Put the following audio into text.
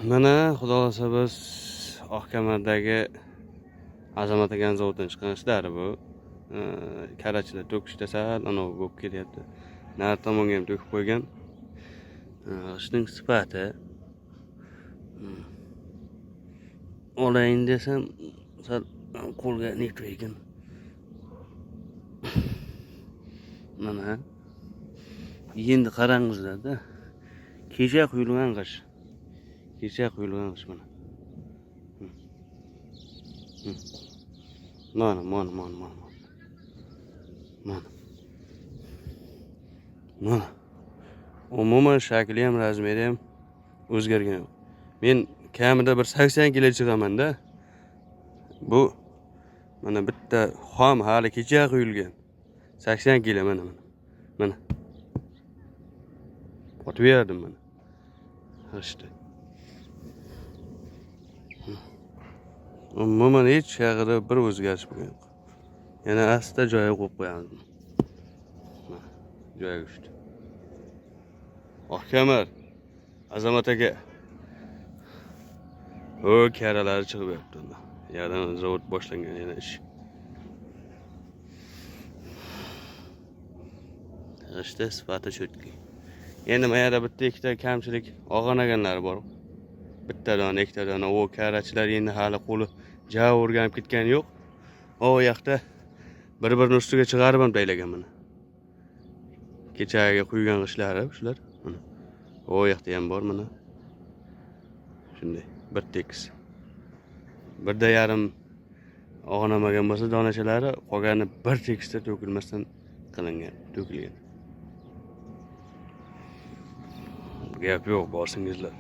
Mana xudo xolasa biz Oqkamardagi Azamat akaning zavodidan chiqqan ishlari bu. Karachilar to'kishda sal anavi bo'lib kelyapti. Nari tomonga ham to'kib qo'ygan. Ishning sifati olayin desam sal qo'lga netib ekan. Mana endi qarangizlar-da. Kecha quyilgan qish. Kecha quyilgan qish mana. Mana. Mana. Umuman shakli ham, razmeri ham o'zgargan yo'q. Men kamida bir 80 kilo chiqaman-da. Bu mana bitta xom hali kecha quyilgan. 80 kilo mana. Mana. Otib berdim mana. İşte. Umuman hech shag'ida bir o'zgarish bo'lgan yo'q. Yana asta joyiga qo'yib qo'yamiz. Joyiga tushdi. Oqkamar Azamat aka. O karalari chiqib yotdi. Yerdan zavod boshlangan yana ish. İşte sifati cho'tki. Endi mana yerda bitta ikkita kamchilik og'anaganlari bor. Bittadan, ikkitadan o karachilar endi hali qo'li ja o'rganib ketgani yo'q. O yoqda bir-birini ustiga chiqarib ham taylagan mana. Kechaga quygan qishlari shular. Mana. O yoqda ham bor mana. Shunday bir tekis. Birda yarim og'anamagan bo'lsa donachalari qolgani bir tekisda to'kilmasdan qilingan, to'kilgan. Gap yo'q, borsingizlar.